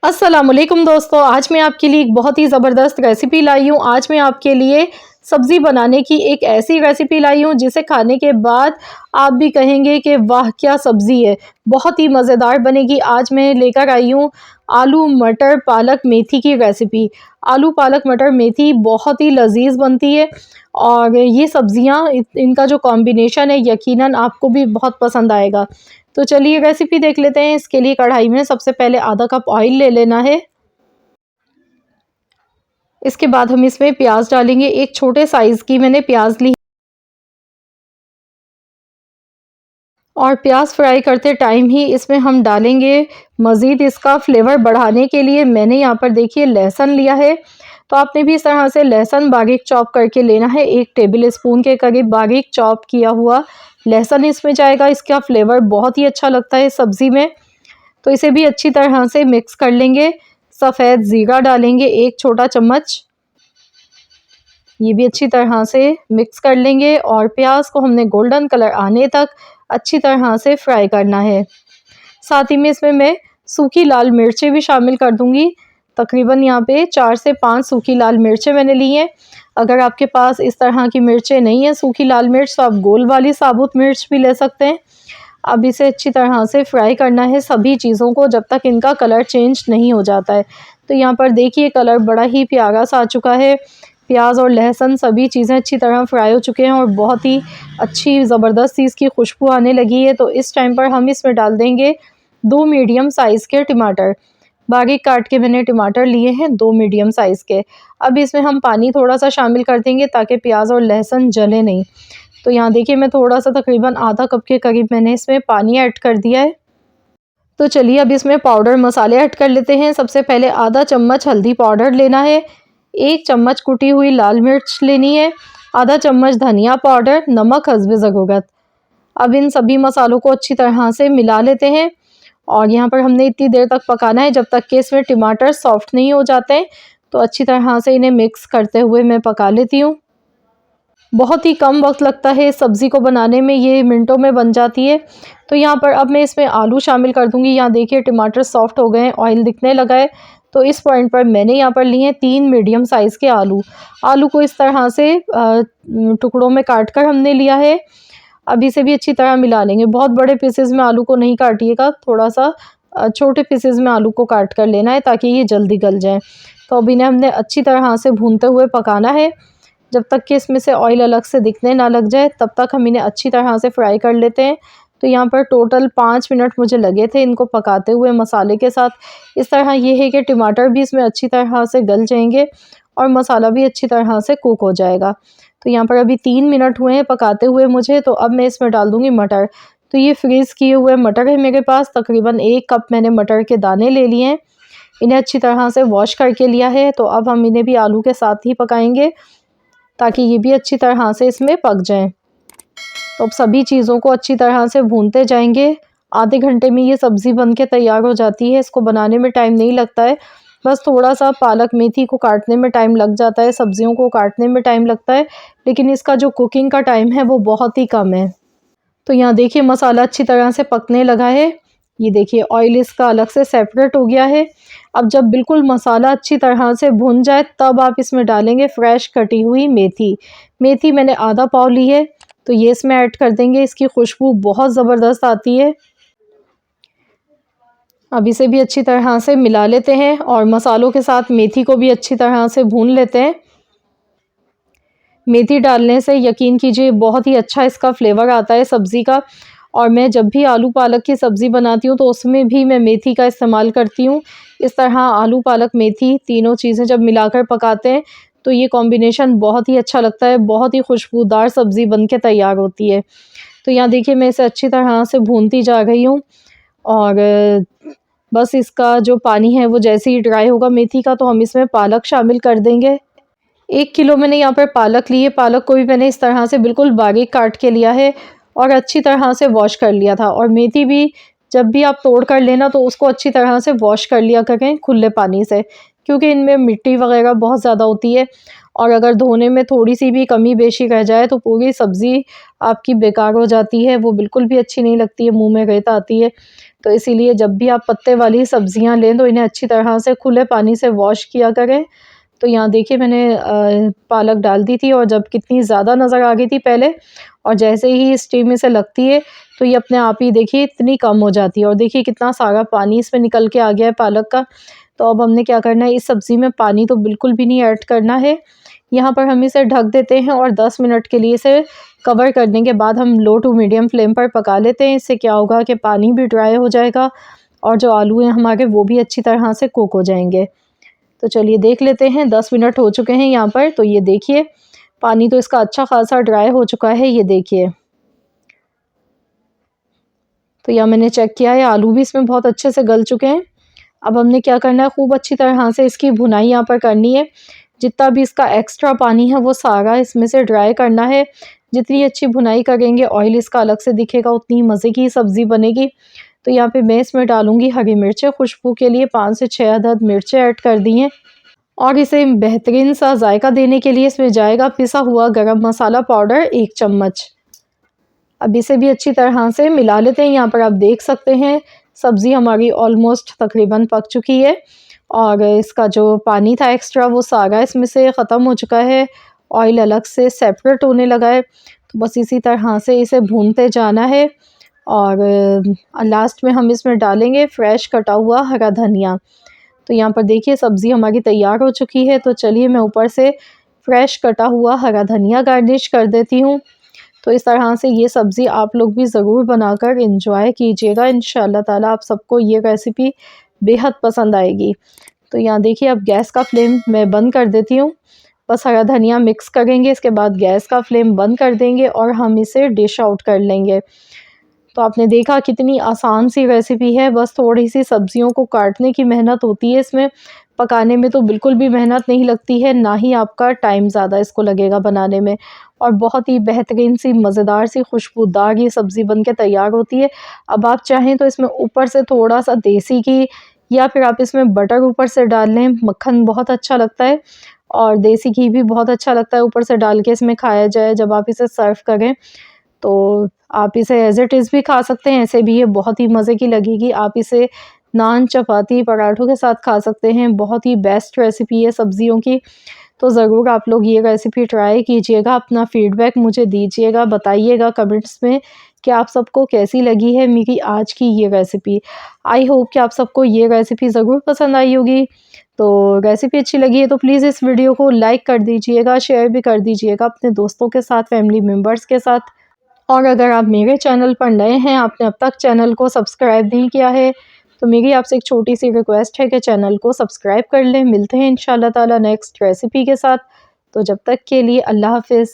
अस्सलामुअलैकुम दोस्तों, आज मैं आपके लिए एक बहुत ही ज़बरदस्त रेसिपी लाई हूँ। आज मैं आपके लिए सब्ज़ी बनाने की एक ऐसी रेसिपी लाई हूँ जिसे खाने के बाद आप भी कहेंगे कि वाह क्या सब्ज़ी है, बहुत ही मज़ेदार बनेगी। आज मैं लेकर आई हूँ आलू मटर पालक मेथी की रेसिपी। आलू पालक मटर मेथी बहुत ही लज़ीज़ बनती है और ये सब्ज़ियाँ इनका जो कॉम्बिनेशन है यकीनन आपको भी बहुत पसंद आएगा। तो चलिए रेसिपी देख लेते हैं। इसके लिए कढ़ाई में सबसे पहले आधा कप ऑयल ले लेना है। इसके बाद हम इसमें प्याज डालेंगे। एक छोटे साइज़ की मैंने प्याज ली और प्याज फ्राई करते टाइम ही इसमें हम डालेंगे मज़ीद इसका फ्लेवर बढ़ाने के लिए मैंने यहाँ पर देखिए लहसुन लिया है। तो आपने भी इस तरह से लहसुन बारीक चॉप करके लेना है। 1 टेबल स्पून के करीब बारीक चॉप किया हुआ लहसुन इसमें जाएगा। इसका फ्लेवर बहुत ही अच्छा लगता है सब्ज़ी में। तो इसे भी अच्छी तरह से मिक्स कर लेंगे। सफ़ेद ज़ीरा डालेंगे 1 छोटा चम्मच। ये भी अच्छी तरह से मिक्स कर लेंगे और प्याज को हमने गोल्डन कलर आने तक अच्छी तरह से फ्राई करना है। साथ ही में इसमें मैं सूखी लाल मिर्चें भी शामिल कर दूंगी। तकरीबन यहाँ पे 4 से 5 सूखी लाल मिर्चें मैंने ली हैं। अगर आपके पास इस तरह की मिर्चें नहीं है सूखी लाल मिर्च, तो आप गोल वाली साबुत मिर्च भी ले सकते हैं। अब इसे अच्छी तरह से फ्राई करना है सभी चीज़ों को जब तक इनका कलर चेंज नहीं हो जाता है। तो यहाँ पर देखिए कलर बड़ा ही प्यारा सा आ चुका है। प्याज और लहसुन सभी चीज़ें अच्छी तरह फ्राई हो चुके हैं और बहुत ही अच्छी ज़बरदस्त सी इसकी खुशबू आने लगी है। तो इस टाइम पर हम इसमें डाल देंगे 2 मीडियम साइज़ के टमाटर। बारीक काट के मैंने टमाटर लिए हैं 2 मीडियम साइज़ के। अब इसमें हम पानी थोड़ा-सा शामिल कर देंगे ताकि प्याज और लहसुन जले नहीं। तो यहाँ देखिए मैं थोड़ा-सा तकरीबन आधा कप के करीब मैंने इसमें पानी ऐड कर दिया है। तो चलिए अब इसमें पाउडर मसाले ऐड कर लेते हैं। सबसे पहले आधा चम्मच हल्दी पाउडर लेना है, 1 चम्मच कुटी हुई लाल मिर्च लेनी है, आधा चम्मच धनिया पाउडर, नमक हस्बे ज़रूरत। अब इन सभी मसालों को अच्छी तरह से मिला लेते हैं और यहाँ पर हमने इतनी देर तक पकाना है जब तक कि इसमें टमाटर सॉफ्ट नहीं हो जाते। तो अच्छी तरह से इन्हें मिक्स करते हुए मैं पका लेती हूँ। बहुत ही कम वक्त लगता है इस सब्ज़ी को बनाने में, ये मिनटों में बन जाती है। तो यहाँ पर अब मैं इसमें आलू शामिल कर दूँगी। यहाँ देखिए टमाटर सॉफ्ट हो गए हैं, ऑयल दिखने लगा है। तो इस पॉइंट पर मैंने यहाँ पर लिए हैं 3 मीडियम साइज़ के आलू। आलू को इस तरह से टुकड़ों में काट कर हमने लिया है। अब इसे भी अच्छी तरह मिला लेंगे। बहुत बड़े पीसेज़ में आलू को नहीं काटिएगा, थोड़ा-सा छोटे पीसेज़ में आलू को काट कर लेना है ताकि ये जल्दी गल जाएँ। तो अब इन्हें हमने अच्छी तरह से भूनते हुए पकाना है। जब तक कि इसमें से ऑयल अलग से दिखने ना लग जाए तब तक हम इन्हें अच्छी तरह से फ्राई कर लेते हैं। तो यहाँ पर टोटल 5 मिनट मुझे लगे थे इनको पकाते हुए मसाले के साथ। इस तरह ये है कि टमाटर भी इसमें अच्छी तरह से गल जाएंगे और मसाला भी अच्छी तरह से कुक हो जाएगा। तो यहाँ पर अभी 3 मिनट हुए हैं पकाते हुए मुझे। तो अब मैं इसमें डाल दूँगी मटर। तो ये फ्रीज़ किए हुए मटर है मेरे पास, तकरीबन 1 कप मैंने मटर के दाने ले लिए हैं। इन्हें अच्छी तरह से वॉश करके लिया है। तो अब हम इन्हें भी आलू के साथ ही पकाएंगे ताकि ये भी अच्छी तरह से इसमें पक जाएँ। तो अब सभी चीज़ों को अच्छी तरह से भूनते जाएंगे। आधे घंटे में ये सब्ज़ी बन के तैयार हो जाती है। इसको बनाने में टाइम नहीं लगता है, बस थोड़ा-सा पालक मेथी को काटने में टाइम लग जाता है, सब्ज़ियों को काटने में टाइम लगता है, लेकिन इसका जो कुकिंग का टाइम है वो बहुत ही कम है। तो यहाँ देखिए मसाला अच्छी तरह से पकने लगा है। ये देखिए ऑयल इसका अलग से सेपरेट हो गया है। अब जब बिल्कुल मसाला अच्छी तरह से भुन जाए तब आप इसमें डालेंगे फ्रेश कटी हुई मेथी। मेथी मैंने आधा पाव ली है, तो ये इसमें ऐड कर देंगे। इसकी खुशबू बहुत ज़बरदस्त आती है। अब इसे भी अच्छी तरह से मिला लेते हैं और मसालों के साथ मेथी को भी अच्छी तरह से भून लेते हैं। मेथी डालने से यकीन कीजिए बहुत ही अच्छा इसका फ्लेवर आता है सब्ज़ी का। और मैं जब भी आलू पालक की सब्ज़ी बनाती हूँ तो उसमें भी मैं मेथी का इस्तेमाल करती हूँ। इस तरह आलू पालक मेथी तीनों चीज़ें जब मिलाकर पकाते हैं तो ये कॉम्बिनेशन बहुत ही अच्छा लगता है, बहुत ही खुशबूदार सब्ज़ी बन के तैयार होती है। तो यहाँ देखिए मैं इसे अच्छी तरह से भूनती जा रही हूँ और बस इसका जो पानी है वो जैसे ही ड्राई होगा मेथी का, तो हम इसमें पालक शामिल कर देंगे। 1 किलो मैंने यहाँ पर पालक ली है। पालक को भी मैंने इस तरह से बिल्कुल बारीक काट के लिया है और अच्छी तरह से वॉश कर लिया था। और मेथी भी जब भी आप तोड़ कर लेना तो उसको अच्छी तरह से वॉश कर लिया करें खुले पानी से, क्योंकि इनमें मिट्टी वगैरह बहुत ज़्यादा होती है और अगर धोने में थोड़ी-सी भी कमी बेशी रह जाए तो पूरी सब्ज़ी आपकी बेकार हो जाती है, वो बिल्कुल भी अच्छी नहीं लगती है, मुँह में रेत आती है। तो इसीलिए जब भी आप पत्ते वाली सब्जियां लें तो इन्हें अच्छी तरह से खुले पानी से वॉश किया करें। तो यहाँ देखिए मैंने पालक डाल दी थी और जब कितनी ज़्यादा नज़र आ गई थी पहले, और जैसे ही स्टीम इसे लगती है तो ये अपने आप ही देखिए इतनी कम हो जाती है, और देखिए कितना सारा पानी इसमें निकल के आ गया है पालक का। तो अब हमने क्या करना है, इस सब्ज़ी में पानी तो बिल्कुल भी नहीं ऐड करना है। यहाँ पर हम इसे ढक देते हैं और 10 मिनट के लिए इसे कवर करने के बाद हम लो टू मीडियम फ्लेम पर पका लेते हैं। इससे क्या होगा कि पानी भी ड्राई हो जाएगा और जो आलू हैं हमारे वो भी अच्छी तरह से कुक हो जाएंगे। तो चलिए देख लेते हैं, 10 मिनट हो चुके हैं यहाँ पर। तो ये देखिए पानी तो इसका अच्छा खासा ड्राई हो चुका है, ये देखिए। तो यहाँ मैंने चेक किया है, आलू भी इसमें बहुत अच्छे से गल चुके हैं। अब हमने क्या करना है, खूब अच्छी तरह से इसकी भुनाई यहाँ पर करनी है। जितना भी इसका एक्स्ट्रा पानी है वो सारा इसमें से ड्राई करना है। जितनी अच्छी भुनाई करेंगे, ऑयल इसका अलग से दिखेगा, उतनी मज़े की सब्ज़ी बनेगी। तो यहाँ पे मैं इसमें डालूंगी हरी मिर्चें, खुशबू के लिए 5 से 6 अदद मिर्चें ऐड कर दी हैं। और इसे बेहतरीन सा जायका देने के लिए इसमें जाएगा पिसा हुआ गरम मसाला पाउडर 1 चम्मच। अब इसे भी अच्छी तरह से मिला लेते हैं। यहाँ पर आप देख सकते हैं सब्ज़ी हमारी ऑलमोस्ट तकरीबन पक चुकी है और इसका जो पानी था एक्स्ट्रा वो सारा इसमें से ख़त्म हो चुका है, ऑयल अलग से सेपरेट होने लगा है। तो बस इसी तरह से इसे भूनते जाना है और लास्ट में हम इसमें डालेंगे फ्रेश कटा हुआ हरा धनिया। तो यहाँ पर देखिए सब्ज़ी हमारी तैयार हो चुकी है। तो चलिए मैं ऊपर से फ्रेश कटा हुआ हरा धनिया गार्निश कर देती हूँ। तो इस तरह से ये सब्ज़ी आप लोग भी ज़रूर बनाकर एंजॉय कीजिएगा। इंशाअल्लाह ताला आप सबको ये रेसिपी बेहद पसंद आएगी। तो यहाँ देखिए अब गैस का फ्लेम मैं बंद कर देती हूँ। बस हरा धनिया मिक्स करेंगे, इसके बाद गैस का फ्लेम बंद कर देंगे और हम इसे डिश आउट कर लेंगे। तो आपने देखा कितनी आसान सी रेसिपी है, बस थोड़ी सी सब्जियों को काटने की मेहनत होती है इसमें। पकाने में तो बिल्कुल भी मेहनत नहीं लगती है, ना ही आपका टाइम ज़्यादा इसको लगेगा बनाने में, और बहुत ही बेहतरीन सी मज़ेदार सी खुशबूदार ये सब्ज़ी बन के तैयार होती है। अब आप चाहें तो इसमें ऊपर से थोड़ा सा देसी घी या फिर आप इसमें बटर ऊपर से डाल लें, मक्खन बहुत अच्छा लगता है और देसी घी भी बहुत अच्छा लगता है ऊपर से डाल के इसमें खाया जाए जब आप इसे सर्व करें। तो आप इसे एज़ इट इज़ भी खा सकते हैं, ऐसे भी ये बहुत ही मज़े की लगेगी। आप इसे नान, चपाती, पराठों के साथ खा सकते हैं। बहुत ही बेस्ट रेसिपी है सब्ज़ियों की। तो ज़रूर आप लोग ये रेसिपी ट्राई कीजिएगा, अपना फ़ीडबैक मुझे दीजिएगा, बताइएगा कमेंट्स में कि आप सबको कैसी लगी है मेरी आज की ये रेसिपी। आई होप कि आप सबको ये रेसिपी ज़रूर पसंद आई होगी। तो रेसिपी अच्छी लगी है तो प्लीज़ इस वीडियो को लाइक कर दीजिएगा, शेयर भी कर दीजिएगा अपने दोस्तों के साथ, फैमिली मेम्बर्स के साथ। और अगर आप मेरे चैनल पर नए हैं, आपने अब तक चैनल को सब्सक्राइब नहीं किया है, तो मेरी आपसे एक छोटी सी रिक्वेस्ट है कि चैनल को सब्सक्राइब कर लें। मिलते हैं इंशाल्लाह ताला नेक्स्ट रेसिपी के साथ। तो जब तक के लिए अल्लाह हाफ़िज़।